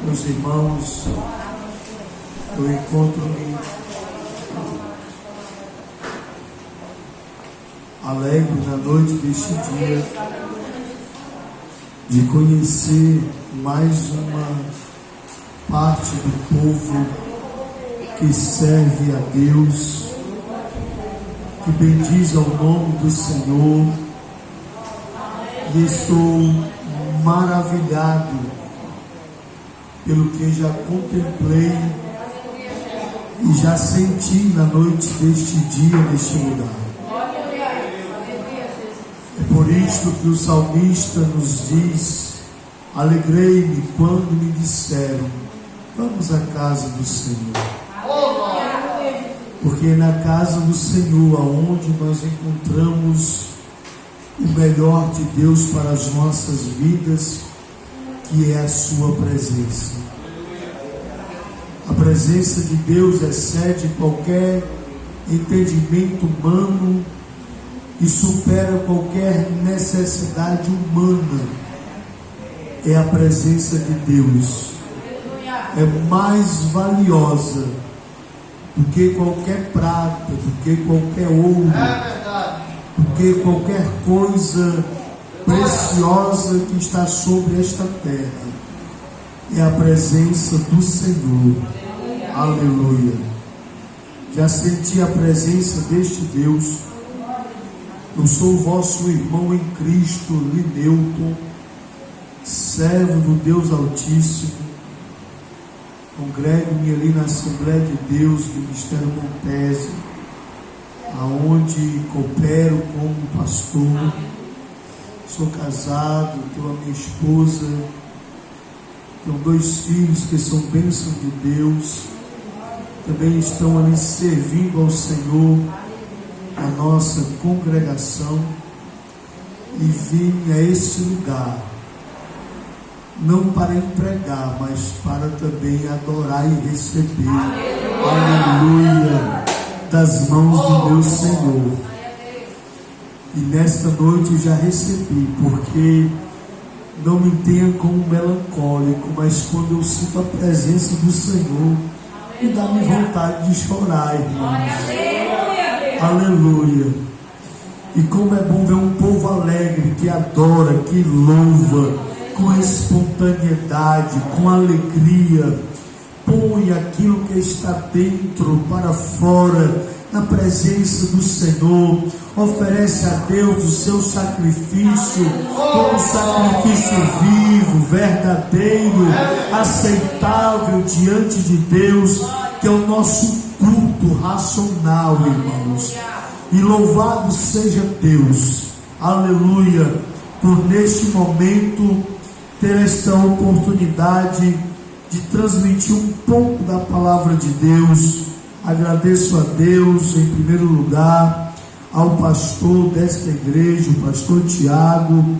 Meus irmãos, eu encontro-me alegre na noite deste dia de conhecer mais uma parte do povo que serve a Deus, que bendiz ao nome do Senhor, e estou maravilhado pelo que já contemplei e já senti na noite deste dia, neste lugar. É por isto que o salmista nos diz: alegrei-me quando me disseram, vamos à casa do Senhor. Porque é na casa do Senhor aonde nós encontramos o melhor de Deus para as nossas vidas, que é a sua presença. A presença de Deus excede qualquer entendimento humano e supera qualquer necessidade humana. É a presença de Deus. É mais valiosa do que qualquer prata, do que qualquer ouro, do que qualquer coisa preciosa que está sobre esta terra. É a presença do Senhor. Aleluia. Já senti a presença deste Deus. Eu sou o vosso irmão em Cristo, Lineuton, servo do Deus Altíssimo. Congrego-me ali na Assembleia de Deus, Ministério Montese, aonde coopero como pastor. Sou casado, tenho a minha esposa, tenho 2 filhos que são bênção de Deus, também estão ali servindo ao Senhor, a nossa congregação, e vim a este lugar, não para empregar, mas para também adorar e receber, aleluia, das mãos do meu Senhor. E nesta noite eu já recebi, porque não me tenha como melancólico, mas quando eu sinto a presença do Senhor, me dá-me vontade de chorar, irmãos. Aleluia. E como é bom ver um povo alegre, que adora, que louva, com espontaneidade, com alegria, põe aquilo que está dentro para fora, na presença do Senhor, oferece a Deus o seu sacrifício, como sacrifício vivo, verdadeiro, aceitável diante de Deus, que é o nosso culto racional, irmãos. E louvado seja Deus, aleluia, por neste momento ter esta oportunidade de transmitir um pouco da palavra de Deus. Agradeço a Deus em primeiro lugar, ao pastor desta igreja, o pastor Tiago,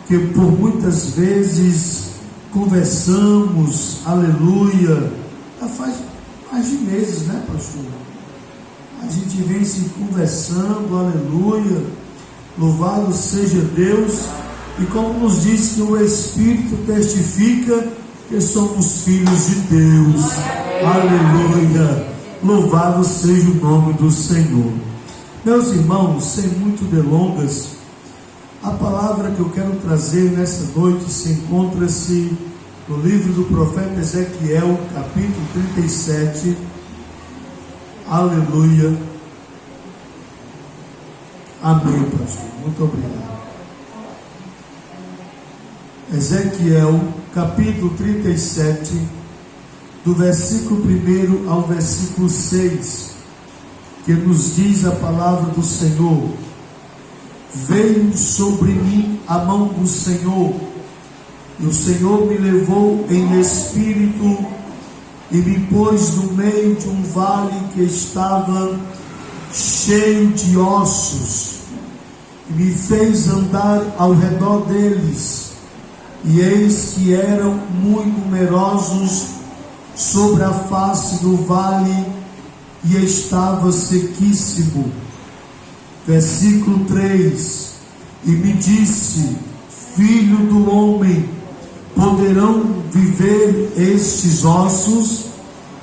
que por muitas vezes conversamos, aleluia, já faz mais de meses, né, pastor? A gente vem se conversando, aleluia, louvado seja Deus, e como nos diz que o Espírito testifica que somos filhos de Deus, aleluia, louvado seja o nome do Senhor. Meus irmãos, sem muito delongas, a palavra que eu quero trazer nessa noite se encontra-se no livro do profeta Ezequiel, capítulo 37, aleluia, amém, pastor, muito obrigado. Ezequiel, capítulo 37, do versículo 1 ao versículo 6, que nos diz a palavra do Senhor: veio sobre mim a mão do Senhor, e o Senhor me levou em espírito e me pôs no meio de um vale que estava cheio de ossos, e me fez andar ao redor deles, e eis que eram muito numerosos sobre a face do vale, e estava sequíssimo. Versículo 3: e me disse: filho do homem, poderão viver estes ossos?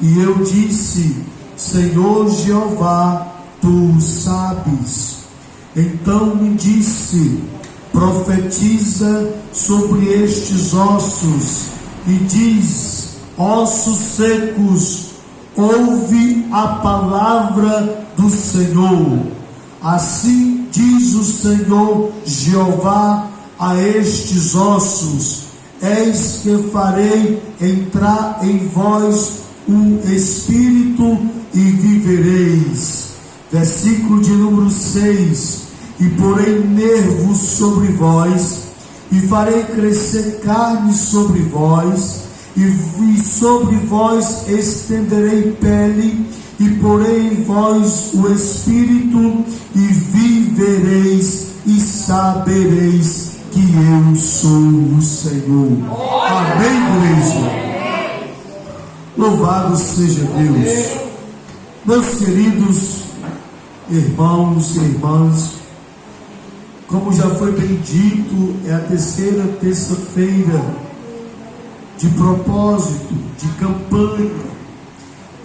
E eu disse: Senhor Jeová, tu sabes. Então me disse: profetiza sobre estes ossos e diz: ossos secos, ouve a palavra do Senhor. Assim diz o Senhor Jeová a estes ossos: eis que farei entrar em vós um espírito e vivereis. Versículo de número 6: e porei nervos sobre vós, e farei crescer carne sobre vós, e sobre vós estenderei pele, e porei em vós o espírito, e vivereis, e sabereis que eu sou o Senhor. Amém, igreja? Louvado seja Deus. Meus queridos irmãos e irmãs, como já foi bem dito, é a terceira terça-feira de propósito, de campanha.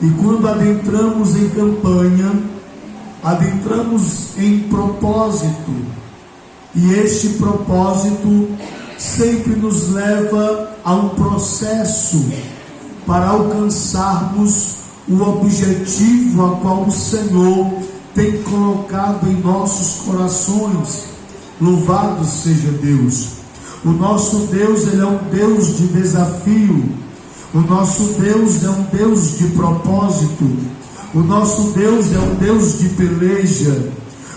E quando adentramos em campanha, adentramos em propósito. E este propósito sempre nos leva a um processo para alcançarmos o objetivo a qual o Senhor tem colocado em nossos corações. Louvado seja Deus. O nosso Deus, Ele é um Deus de desafio. O nosso Deus é um Deus de propósito. O nosso Deus é um Deus de peleja.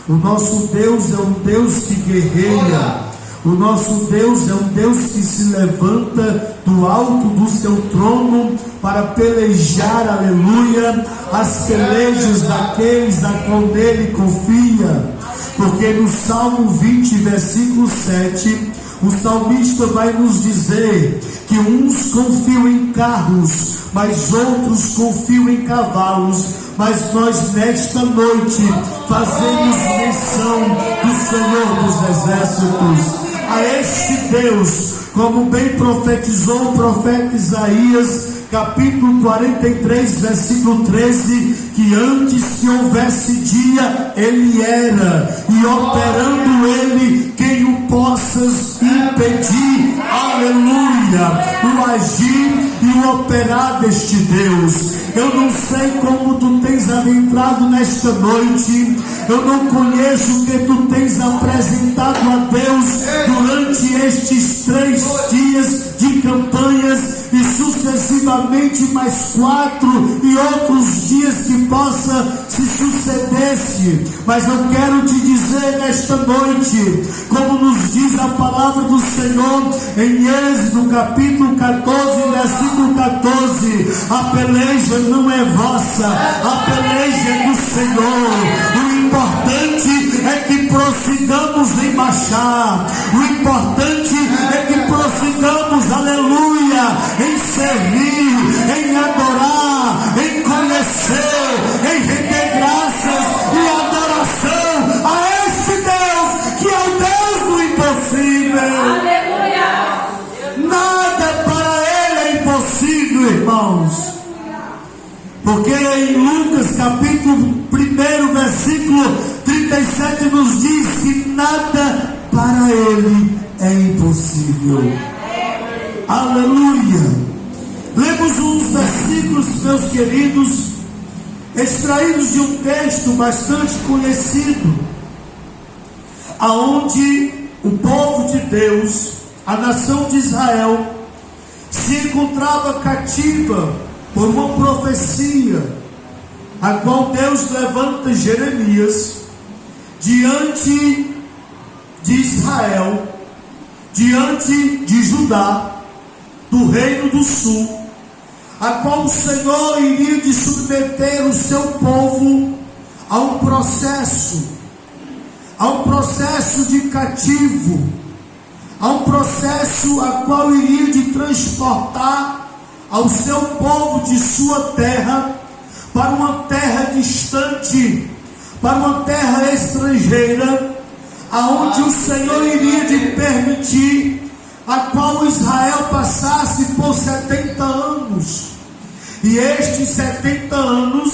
O nosso Deus é um Deus que guerreia. O nosso Deus é um Deus que se levanta do alto do seu trono para pelejar, aleluia, as pelejas daqueles a qual nele confia. Porque no Salmo 20, versículo 7, o salmista vai nos dizer que uns confiam em carros, mas outros confiam em cavalos. Mas nós nesta noite fazemos menção do Senhor dos Exércitos, a este Deus, como bem profetizou o profeta Isaías, capítulo 43, versículo 13, que antes que houvesse dia, Ele era, e operando Ele, quem o possas impedir? Aleluia! O agir e o operar deste Deus. Eu não sei como tu tens adentrado nesta noite, eu não conheço o que tu tens apresentado a Deus durante estes 3 dias de campanhas e sucessivamente mais 4 e outros dias que possa se sucedesse. Mas eu quero te dizer nesta noite, como nos diz a palavra do Senhor em Êxodo capítulo 14, versículo 14: a peleja não é vossa, a peleja é do Senhor. O importante é que prossigamos em marchar, o importante é que prossigamos, aleluia, em servir, em adorar, em conhecer, em render graças e adoração a este Deus que é o Deus do impossível. Aleluia! Nada para Ele é impossível, irmãos. Porque em Lucas capítulo 1, versículo 37 nos diz que nada para Ele é impossível. Aleluia! Lemos uns versículos, meus queridos, extraídos de um texto bastante conhecido, aonde o povo de Deus, a nação de Israel, se encontrava cativa por uma profecia, a qual Deus levanta Jeremias diante de Israel, diante de Judá, do reino do sul, a qual o Senhor iria de submeter o seu povo a um processo de cativo, a um processo a qual iria de transportar ao seu povo de sua terra para uma terra distante, para uma terra estrangeira, aonde o Senhor iria de permitir a qual Israel passasse por 70 anos. E estes 70 anos,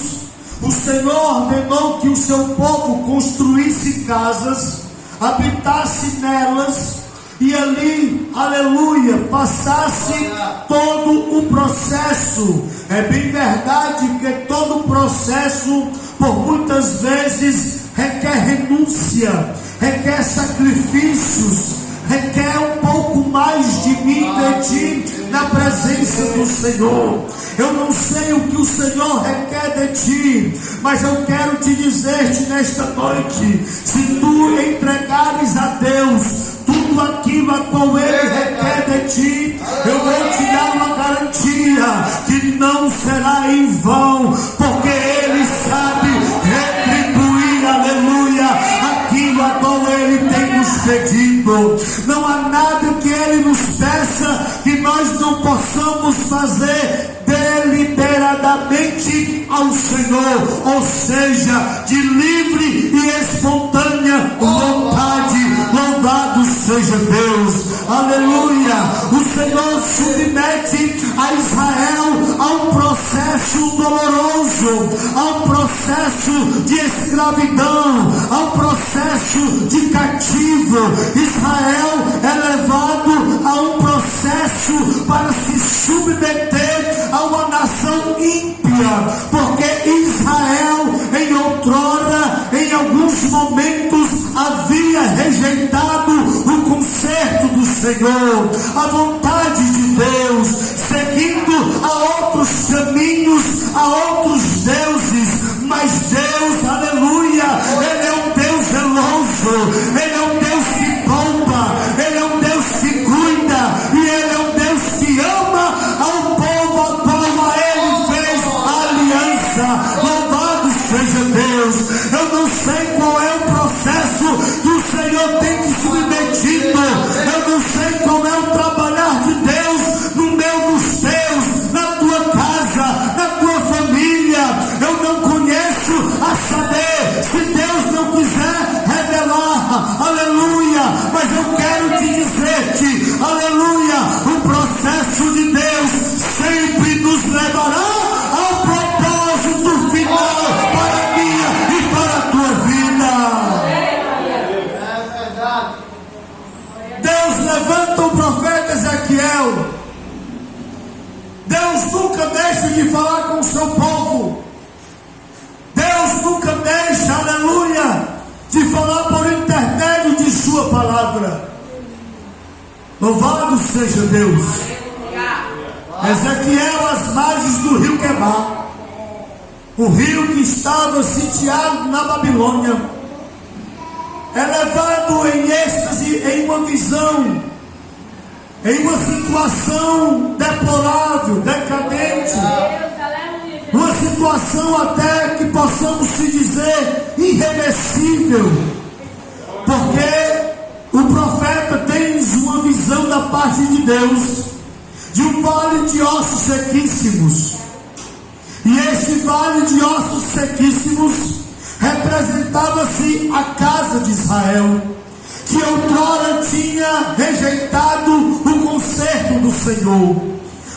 o Senhor ordenou que o seu povo construísse casas, habitasse nelas, e ali, aleluia, passasse todo o processo. É bem verdade que todo o processo, por muitas vezes, requer renúncia, requer sacrifícios, requer um pouco mais de mim e de ti na presença do Senhor. Eu não sei o que o Senhor requer de ti, mas eu quero te dizer-te nesta noite: se tu entregares a Deus tudo aquilo a qual Ele requer de ti, eu vou te dar uma garantia que não será em vão, porque Ele sabe retribuir, aleluia, aquilo a qual Ele tem nos pedido. Não há nada que Ele nos peça que nós não possamos fazer deliberadamente ao Senhor, ou seja, de livre e espontânea vontade. Louvado seja Deus, aleluia. O Senhor submete a Israel a um processo doloroso, a um processo de escravidão, a um processo de cativo. Israel é levado a um processo para se submeter a uma nação ímpia, porque Israel em outrora, em alguns momentos, havia rejeitado o conserto do Senhor, a vontade de Deus, seguindo a outros caminhos, a outros deuses. Mas Deus, aleluia, Ele é um Deus zeloso, Ele é um Deus que poupa, Ele é um Deus que cuida, e Ele é um Deus que ama ao povo a qual Ele fez aliança. Louvado seja Deus. Eu não sei qual é o processo que o Senhor tem te submetido, eu não sei qual é o trabalhar de Deus no meio dos teus, na tua casa, na tua família. Eu não conheço a saber se Deus não quiser revelar, aleluia, mas eu quero te dizer-te, aleluia, o processo de Deus sempre nos levará ao propósito final para a minha e para a tua vida. Deus levanta o profeta Ezequiel. Deus nunca deixa de falar com o seu povo. Deus nunca deixa, aleluia, de falar por intermédio de sua palavra. Louvado seja Deus. Ezequiel às margens do rio Quebar, o rio que estava sitiado na Babilônia, é levado em êxtase, em uma visão, em uma situação deplorável, decadente, uma situação até que possamos se dizer irreversível, porque o profeta tem uma visão da parte de Deus de um vale de ossos sequíssimos, e esse vale de ossos sequíssimos representava-se a casa de Israel, que outrora tinha rejeitado o conserto do Senhor.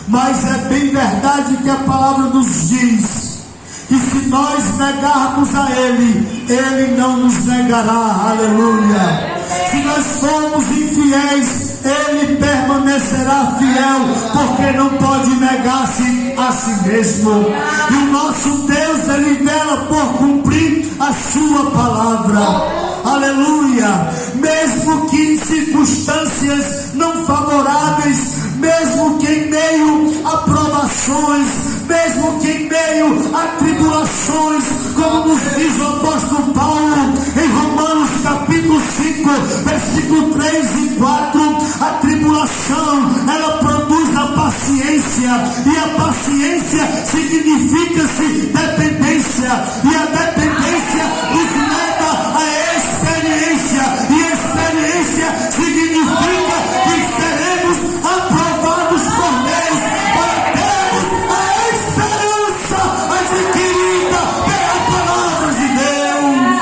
Mas é bem verdade que a palavra nos diz que se nós negarmos a Ele, Ele não nos negará, aleluia. Se nós formos infiéis, Ele permanecerá fiel, porque não pode negar-se a si mesmo. E o nosso Deus, Ele vela por cumprir a sua palavra, aleluia. Mesmo que em circunstâncias não favoráveis, mesmo que em meio a provações, mesmo que em meio a tribulações, como nos diz o apóstolo Paulo em Romanos capítulo 5, versículo 3 e 4, a tribulação, ela produz a paciência, e a paciência significa-se dependência, e a dependência nos leva à experiência, e a experiência significa que seremos aprovados por Deus, para termos a esperança adquirida pela palavra de Deus.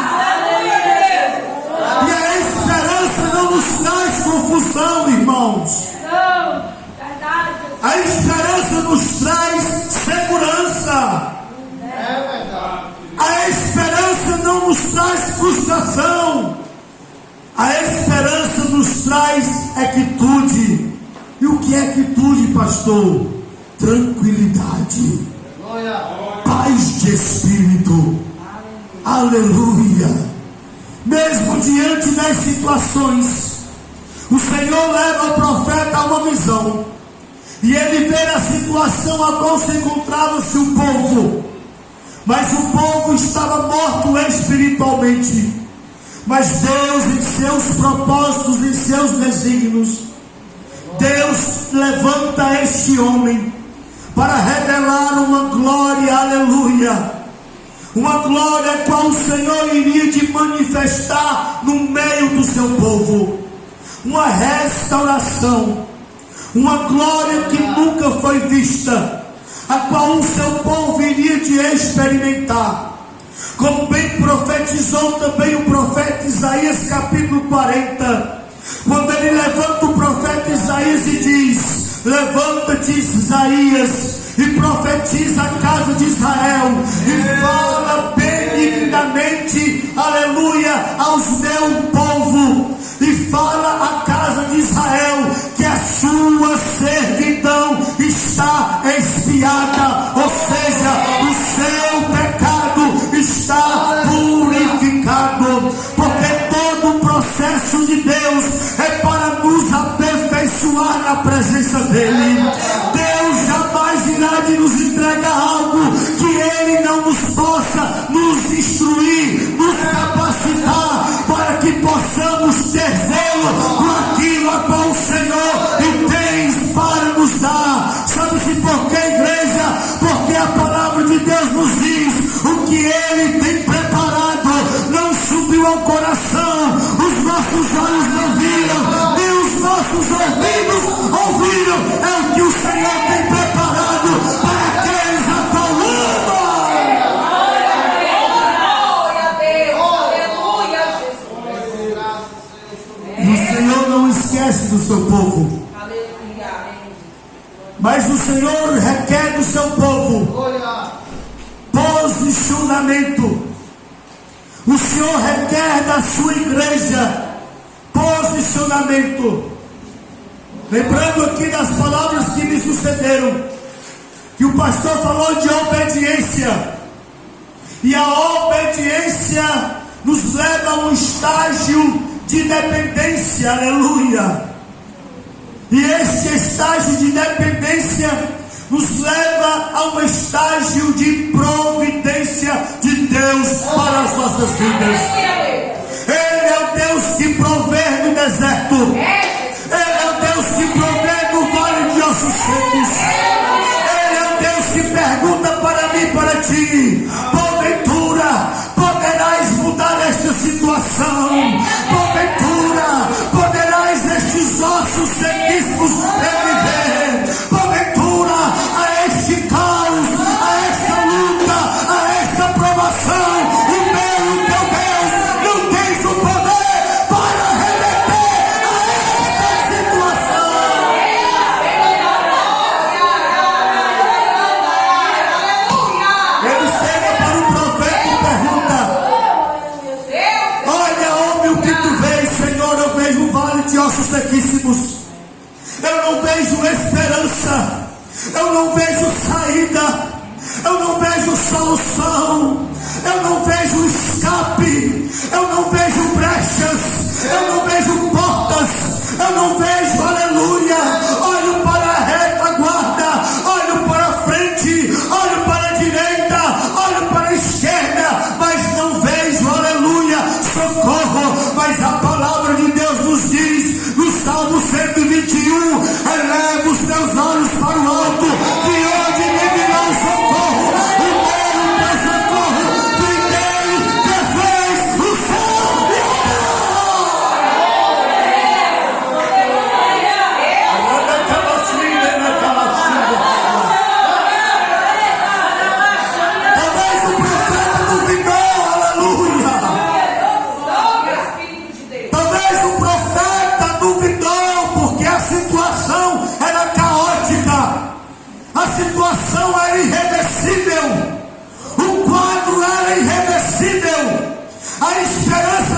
E a esperança não nos traz confusão, irmãos. frustração. A esperança nos traz quietude. E o que é quietude, pastor? Tranquilidade, paz de espírito. Aleluia. Mesmo diante das situações, o Senhor leva o profeta a uma visão, e ele vê a situação a qual se encontrava-se o povo. Mas o povo estava morto espiritualmente. Mas Deus, em seus propósitos, em seus desígnios, Deus levanta este homem para revelar uma glória, aleluia, uma glória a qual o Senhor iria de manifestar no meio do seu povo, uma restauração, uma glória que nunca foi vista, a qual o seu povo iria de experimentar, como bem profetizou também o profeta Isaías capítulo 40, quando ele levanta o profeta Isaías e diz: levanta-te, Isaías, e profetiza a casa de Israel, e fala benignamente, aleluia, aos meu povo, e fala à casa de Israel que a sua servidão está expiada, ou seja, o seu pecado está purificado, porque todo o processo de Deus é para nos aperfeiçoar na presença dele. Deus jamais irá de nos entregar algo que ele não nos possa nos instruir, nos capacitar, para que possamos ter zelo com aquilo a qual o Senhor tem para nos dar. Sabe-se por quê, igreja? Porque a palavra de Deus nos diz: o que ele tem preparado não subiu ao coração, os nossos olhos não viram, nem os nossos ouvidos ouviram. É o que o Senhor tem preparado para aqueles a qual ama. E o Senhor não esquece do seu povo, mas o Senhor requer do seu povo posicionamento. O Senhor requer da sua igreja posicionamento. Lembrando aqui das palavras que me sucederam, que o pastor falou de obediência, e a obediência nos leva a um estágio de dependência, aleluia. E este estágio de dependência nos leva a um estágio de providência de Deus para as nossas vidas. Ele é o Deus que provê no deserto. Ele é o Deus que provê no vale de ossos secos. Ele é o Deus que pergunta para mim e para ti: porventura poderás mudar esta situação? Porventura poderás estes ossos sequíssimos reviver? Porventura a este caos, a esta luta, a esta provação, o meu e o teu Deus não tens o poder para reverter a esta situação? Ele chega para o profeta e pergunta: olha, homem, o que tu vês? Senhor, eu vejo um vale de ossos sequíssimos. Eu não vejo esperança, eu não vejo saída, eu não vejo solução, eu não vejo escape, eu não vejo brechas, eu não vejo portas, eu não vejo, aleluia. Olho para a retaguarda, olho para a frente, olho para a direita, olho para a esquerda, mas não vejo, aleluia, socorro. Mas a palavra de Deus nos diz no Salmo 121: eleva os teus olhos para o alto, de onde me virá o socorro? O meu socorro vem dele, que fez o céu e a talvez o profeta duvidou, aleluia. Talvez o profeta duvidou, porque a situação era caótica, a situação era irreversível, o quadro era irreversível, a esperança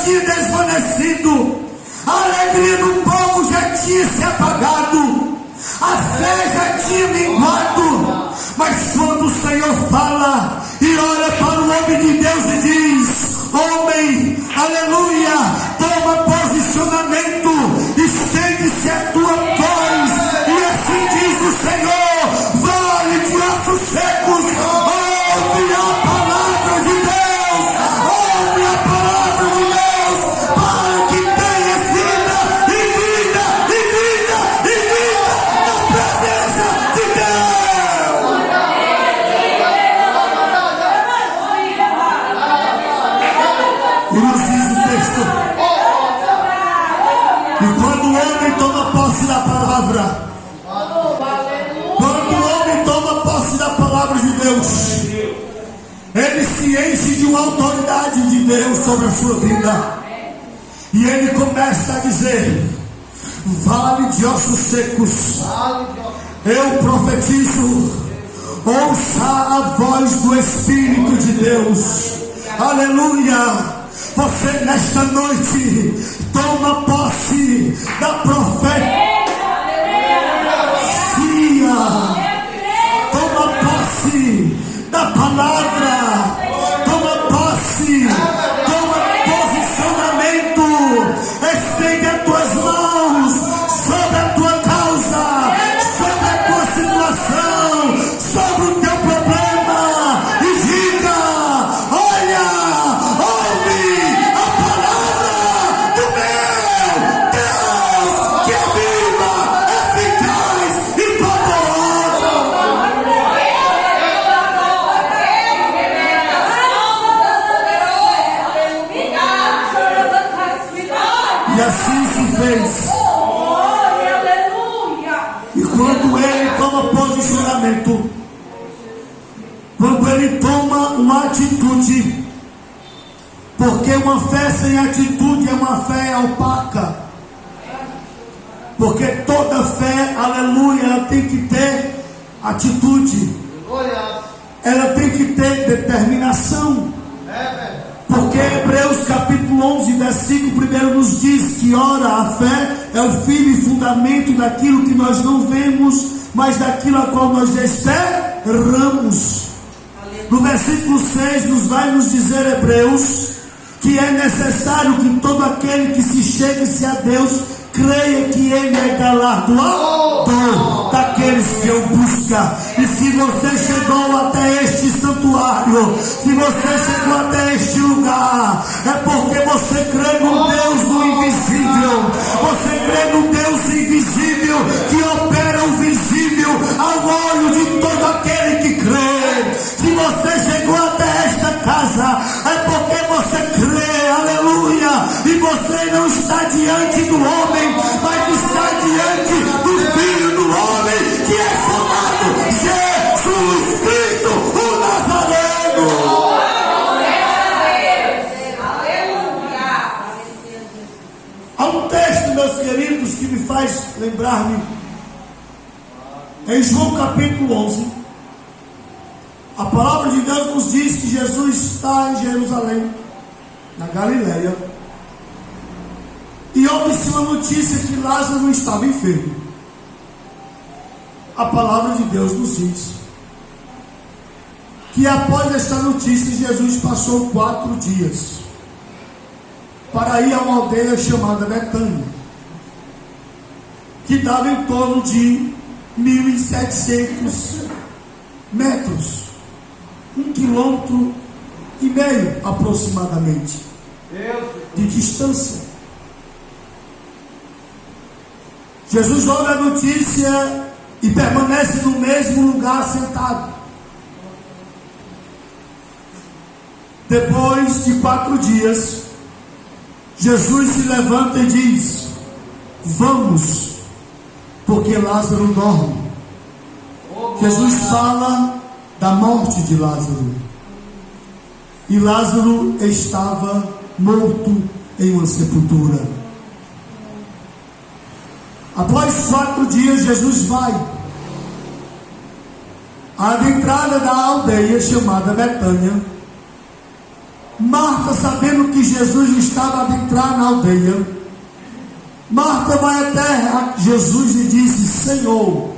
tinha desvanecido, a alegria do povo já tinha se apagado, a fé já tinha minguado. Mas quando o Senhor fala e olha para o homem de Deus e diz: homem, aleluia, toma posicionamento, estende-se a tua voz, e assim diz o Senhor: vale de ossos secos, ouve a palavra de Deus, ouve a palavra de Deus, para que tenhas vida e vida e vida e vida na presença de Deus. E nos diz o texto: e quando o homem toma posse da palavra, quando o homem toma posse da palavra de Deus, ele se enche de uma autoridade de Deus sobre a sua vida, e ele começa a dizer: vale de ossos secos, eu profetizo, ouça a voz do Espírito de Deus, aleluia. Você nesta noite toma posse da profecia, toma posse da palavra, toma posse, toma posicionamento, estende as tuas mãos sobre a tua causa, sobre a tua situação, sobre o teu problema, e diga: olha, ouve a palavra do meu Deus, que é viva, eficaz e poderosa. E assim se fez. E quando ele toma posicionamento, quando ele toma uma atitude, porque uma fé sem atitude é uma fé opaca, porque toda fé, aleluia, ela tem que ter atitude, ela tem que ter determinação. Porque Hebreus capítulo 11, versículo 1 nos diz que, ora, a fé é o fim e fundamento daquilo que nós não vemos, mas daquilo a qual nós esperamos. No versículo 6 nos vai nos dizer Hebreus que é necessário que todo aquele que se chegue-se a Deus creia que Ele é galardoador daqueles que o buscam. E se você chegou até este santuário, se você chegou até este lugar, é porque você crê no Deus do invisível, você crê no Deus invisível que opera o visível ao olho de todo aquele que crê. Se você chegou até esta casa, é porque você crê, aleluia, e você não está diante do homem, mas está diante do Filho do Homem, que é chamado Jesus Cristo, o Nazareno. Há um texto, meus queridos, que me faz lembrar-me, em João capítulo 11, a palavra de Deus nos diz que Jesus está em Jerusalém, na Galileia, e houve-se uma notícia que Lázaro estava enfermo. A palavra de Deus nos diz que após esta notícia, Jesus passou 4 dias para ir a uma aldeia chamada Betânia, que dava em torno de 1.700 metros, 1,5 quilômetro aproximadamente de distância. Jesus ouve a notícia e permanece no mesmo lugar sentado. Depois de 4 dias, Jesus se levanta e diz: vamos, porque Lázaro dorme. Jesus fala da morte de Lázaro, e Lázaro estava morto em uma sepultura. Após 4 dias, Jesus vai à entrada da aldeia chamada Betânia, Marta, sabendo que Jesus estava a entrar na aldeia, Marta vai até Jesus e disse: Senhor,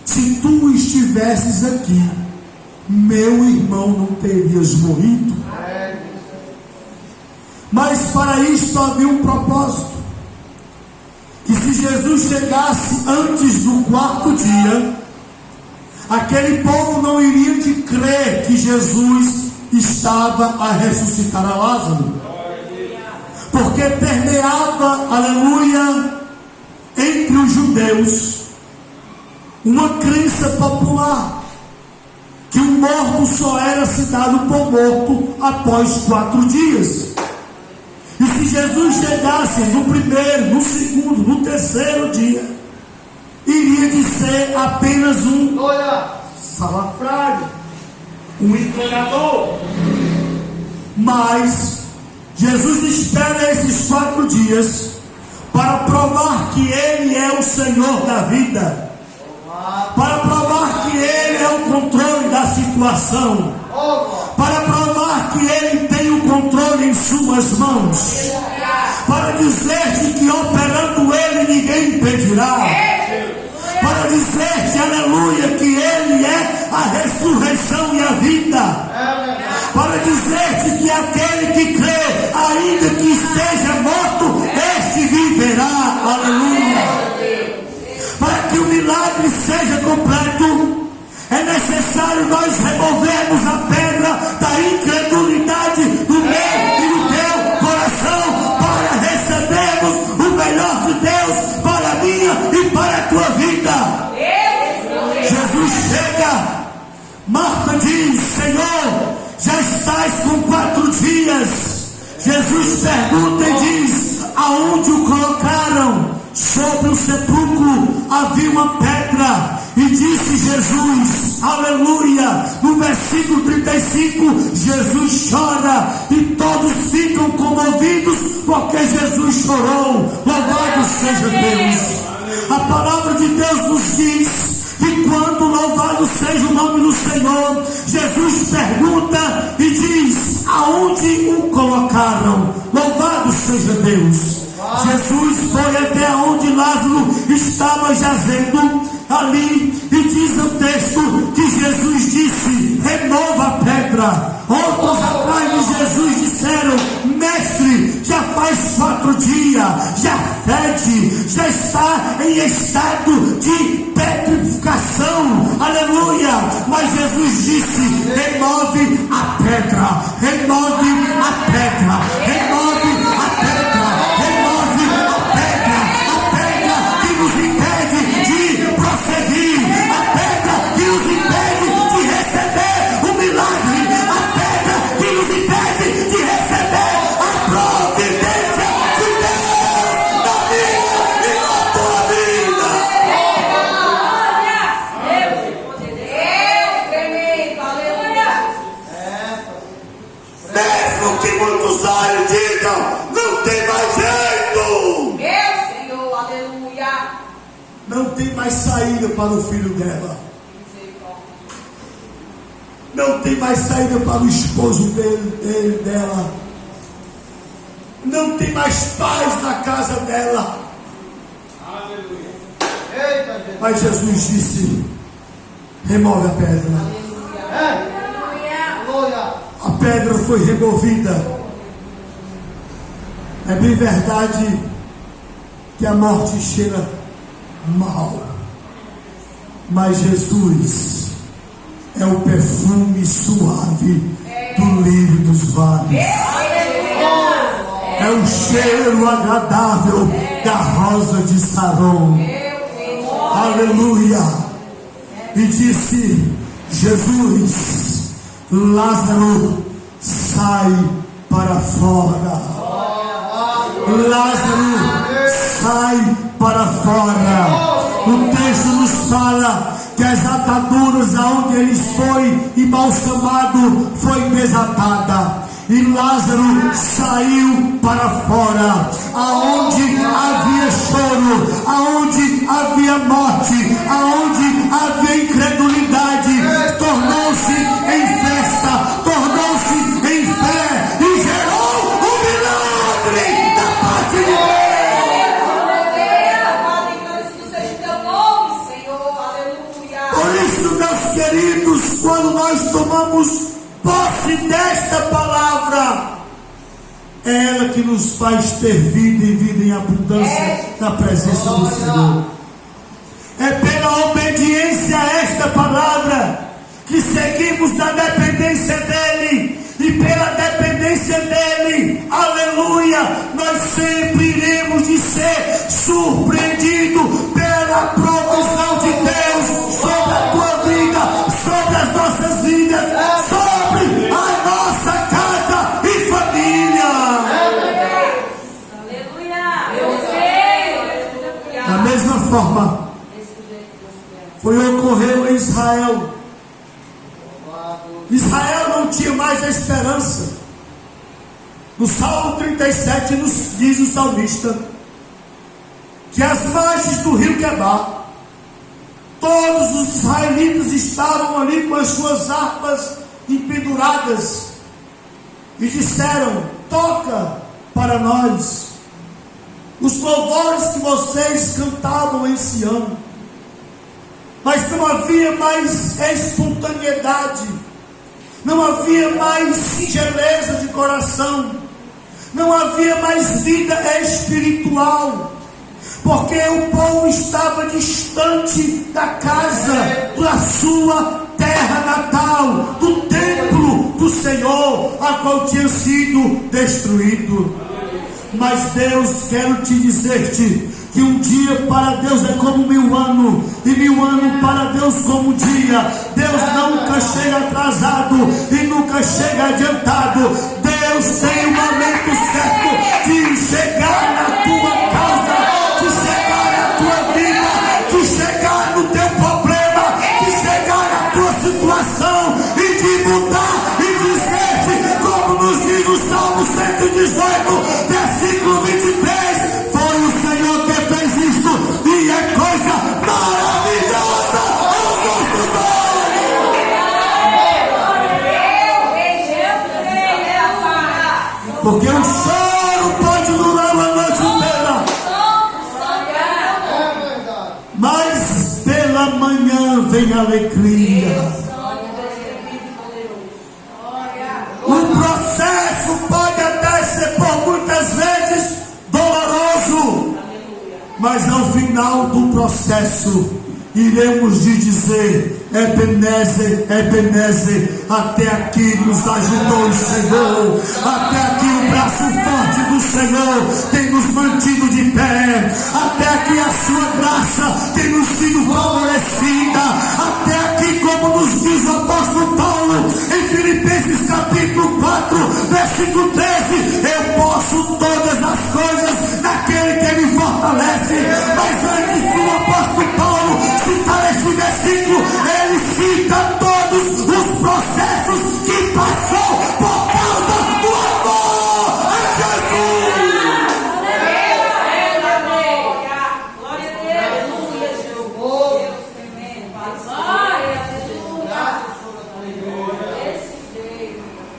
se tu estivesses aqui, meu irmão não terias morrido. Mas para isto havia um propósito, que se Jesus chegasse antes do quarto dia, aquele povo não iria de crer que Jesus estava a ressuscitar a Lázaro, porque permeava, aleluia, entre os judeus uma crença popular, que um morto só era se dado por morto após 4 dias. E se Jesus chegasse no primeiro, no segundo, no terceiro dia, iria de ser apenas um salafrário, um enganador. Mas Jesus espera esses 4 dias para provar que Ele é o Senhor da vida, para provar que Ele é o controle da situação, para provar que Ele tem o controle em suas mãos, para dizer-te que operando Ele ninguém impedirá, para dizer-te, aleluia, que Ele é a ressurreição e a vida, para dizer-te que aquele que crê, ainda que esteja morto, este viverá, aleluia. Para que o milagre seja completo, é necessário nós removermos a pedra da incredulidade do meu e do teu coração, para recebermos o melhor de Deus para a minha e para a tua vida. Jesus chega, Marta diz: Senhor, já estás com 4 dias. Jesus pergunta e diz: aonde o colocaram? Sobre o sepulcro havia uma pedra. E disse Jesus, aleluia, no versículo 35, Jesus chora e todos ficam comovidos porque Jesus chorou. Louvado seja Deus. A palavra de Deus nos diz que quando louvado seja o nome do Senhor, Jesus pergunta e diz: aonde o colocaram? Louvado seja Deus. Jesus foi até onde Lázaro estava jazendo ali, e diz o texto que Jesus disse: remova a pedra. Outros atrás de Jesus disseram: mestre, já faz 4 dias, já fede, já está em estado de petrificação, aleluia. Mas Jesus disse: remove a pedra, remove a pedra, remove a pedra, remove a pedra, a pedra que nos impede de prosseguir, a pedra que nos impede de receber o milagre, a pedra que nos impede de receber a providência de Deus na minha e na tua vida. Mesmo que muitos olhos digam: não tem mais jeito, meu Senhor, aleluia. não tem mais saída para o filho dela, não tem mais saída para o esposo dela, não tem mais paz na casa dela. Mas Jesus disse: remove a pedra. A pedra foi removida. É bem verdade que a morte cheira mal, mas Jesus é o perfume suave do lírio dos vales, é o cheiro agradável da rosa de Saron. Aleluia. E disse Jesus: Lázaro, sai para fora. Lázaro, sai para fora. O texto nos fala que as ataduras aonde ele foi embalsamado foi desatada, e Lázaro saiu para fora. Aonde havia choro, aonde havia morte, aonde havia incredulidade, tornou-se em festa, tornou-se em fé, e isso, meus queridos, quando nós tomamos posse desta palavra, é ela que nos faz ter vida e vida em abundância na presença do Senhor. É pela obediência a esta palavra que seguimos na dependência dEle, e pela dependência dEle, aleluia, nós sempre iremos de ser surpreendidos pela provisão de Deus sobre a tua vida, sobre as nossas vidas, sobre a nossa casa e família. Da mesma forma, ocorreu em Israel. Israel não tinha mais a esperança. No Salmo 37 nos diz o salmista que as margens do rio Quebar, todos os israelitas estavam ali com as suas harpas empenduradas e disseram: toca para nós os louvores que vocês cantavam em Sião. Mas não havia mais espontaneidade, não havia mais singeleza de coração, não havia mais vida espiritual, porque o povo estava distante da casa, da sua terra natal, do templo do Senhor, a qual tinha sido destruído. Mas Deus, quero te dizer-te, que um dia para Deus é como 1000 anos, e 1000 anos para Deus como um dia. Deus nunca chega atrasado e nunca chega adiantado. Deus tem um momento certo de chegar na tua casa, de chegar na tua vida, de chegar no teu problema, de chegar na tua situação e de mudar e dizer-te, como nos diz o Salmo 118, versículo 23, foi o Senhor que fez isto, e é coisa maravilhosa aos nossos olhos. Porque o choro pode durar uma noite inteira, mas pela manhã vem a alegria. O processo pode até ser por muitas vezes doloroso, mas ao final do processo iremos de dizer: Ebenezer, Ebenezer, até aqui nos ajudou o Senhor, até aqui o braço forte do Senhor tem nos mantido de pé, até aqui a sua graça tem nos sido favorecida, até aqui, como nos diz o apóstolo Paulo em Filipenses capítulo 4, versículo 13, eu posso todas as coisas naquele que me fortalece. Mas antes do apóstolo Paulo citar este versículo, ele cita todos os processos que passou por causa do amor a Jesus.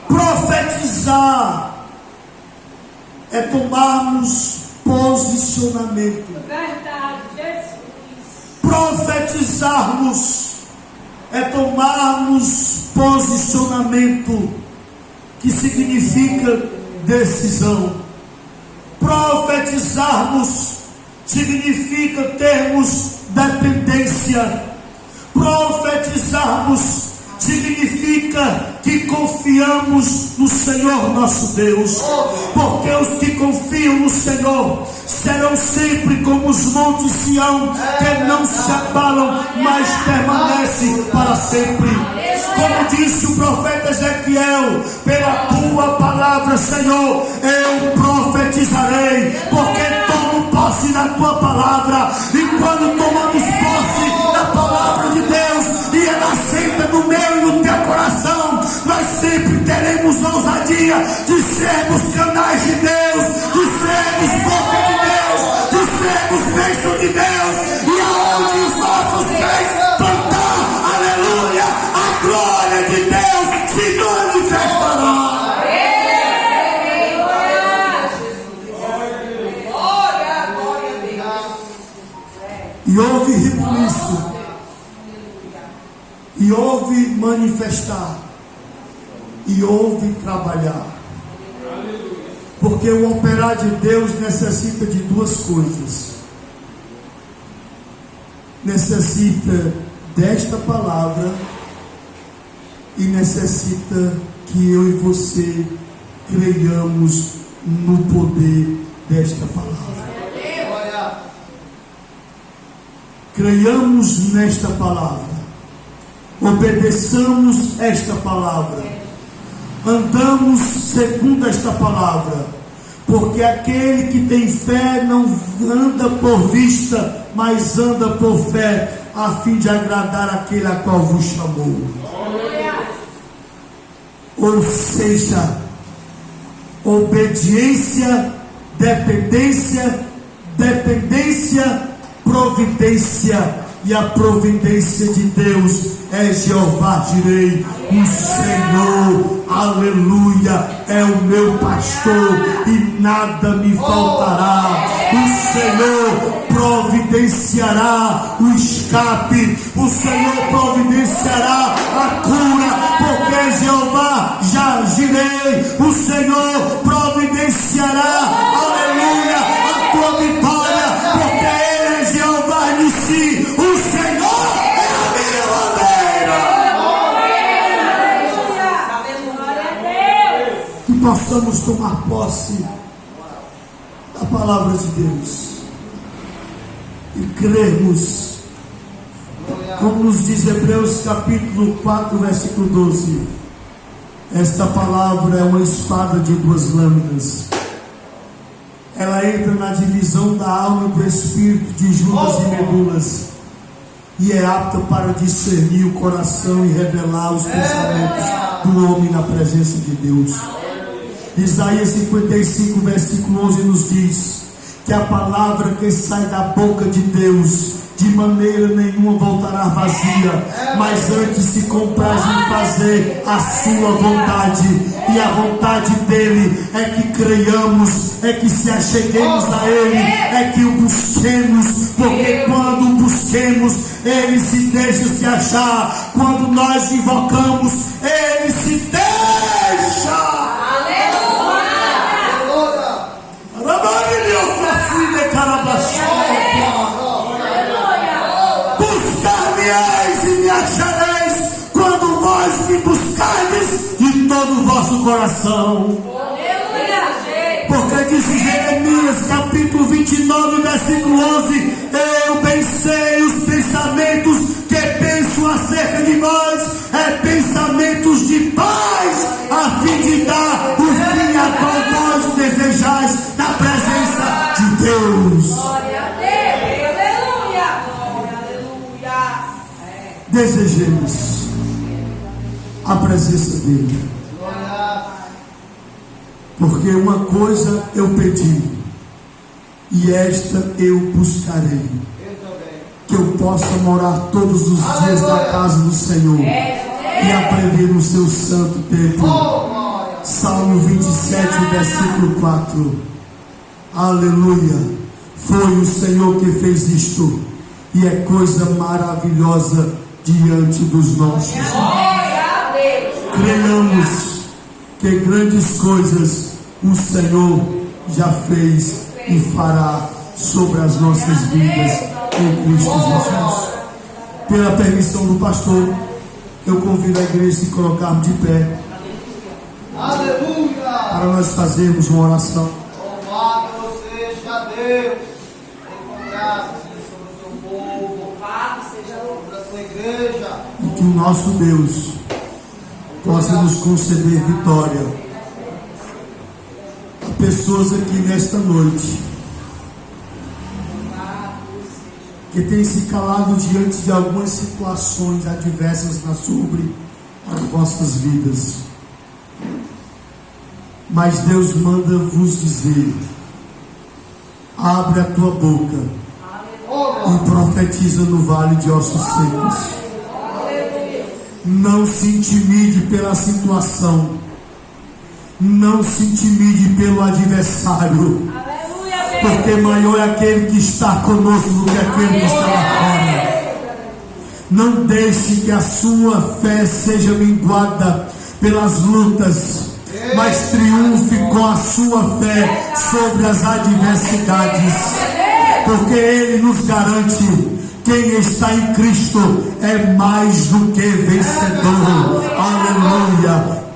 Profetizar é tomarmos posicionamento. Verdade, Jesus. Profetizarmos é tomarmos posicionamento, que significa decisão. Profetizarmos significa termos dependência. Profetizarmos significa que confiamos no Senhor nosso Deus, porque os que confiam no Senhor serão sempre como os montes Sião, que não se abalam, mas permanecem para sempre. Como disse o profeta Ezequiel: pela tua palavra, Senhor, eu profetizarei, porque tomo posse da tua palavra. E quando tomamos posse da palavra de Deus e ela assenta no meu e no teu coração, nós sempre teremos ousadia de sermos canais de Deus, de sermos boca de Deus, de sermos bênção de Deus, e aonde os nossos pés plantar, aleluia, a glória de Deus se manifestará. E houve ribuliço, e ouve manifestar, e ouve trabalhar. Porque o operar de Deus necessita de duas coisas. Necessita desta palavra e necessita que eu e você creiamos no poder desta palavra. Creiamos nesta palavra, obedeçamos esta palavra, andamos segundo esta palavra, porque aquele que tem fé não anda por vista, mas anda por fé, a fim de agradar aquele a qual vos chamou. Ou seja, obediência, dependência, providência. E a providência de Deus é Jeová Jirei, o Senhor, aleluia, é o meu pastor e nada me faltará. O Senhor providenciará o escape, o Senhor providenciará a cura, porque Jeová já Jirei, o Senhor providenciará, aleluia, a tua vitória, porque Ele é Jeová Nissi. Possamos tomar posse da palavra de Deus e crermos, como nos diz Hebreus capítulo 4, versículo 12: esta palavra é uma espada de duas lâminas, ela entra na divisão da alma e do espírito, de juntas e medulas, e é apta para discernir o coração e revelar os pensamentos do homem na presença de Deus. Isaías 55, versículo 11 nos diz que a palavra que sai da boca de Deus de maneira nenhuma voltará vazia, mas antes se compraz em fazer a sua vontade, e a vontade dele é que creiamos, é que se acheguemos a ele, é que o busquemos, porque quando o busquemos, ele se deixa se achar, quando nós invocamos, ele se deixa. Buscar-me-eis e me achareis, quando vós me buscardes de todo o vosso coração. Porque diz Jeremias capítulo 29, versículo 11: eu bem sei os pensamentos que penso acerca de vós, é pensamentos de paz, a fim de dar o fim a qual vós desejais na presença de Deus. Glória a Deus, aleluia, glória, aleluia. Desejemos a presença dele, porque uma coisa eu pedi e esta eu buscarei, que eu possa morar todos os dias na casa do Senhor e aprender no seu santo templo. Salmo 27, versículo 4. Aleluia. Foi o Senhor que fez isto, e é coisa maravilhosa diante dos nossos olhos. Creiamos que grandes coisas o Senhor já fez e fará sobre as nossas vidas em Cristo Jesus. Pela permissão do pastor, eu convido a igreja a se colocar de pé, para nós fazermos uma oração. Louvado seja Deus, com graça sobre o seu povo, louvado seja sobre a sua igreja, E que o nosso Deus possa nos conceder vitória. Há pessoas aqui nesta noite que têm se calado diante de algumas situações adversas sobre as vossas vidas. Mas Deus manda vos dizer: abre a tua boca e profetiza no vale de ossos secos. Não se intimide pela situação, não se intimide pelo adversário, porque maior é aquele que está conosco do que aquele que está lá fora. Não deixe que a sua fé seja minguada pelas lutas, mas triunfe com a sua fé sobre as adversidades, porque Ele nos garante: quem está em Cristo é mais do que vencedor. Aleluia.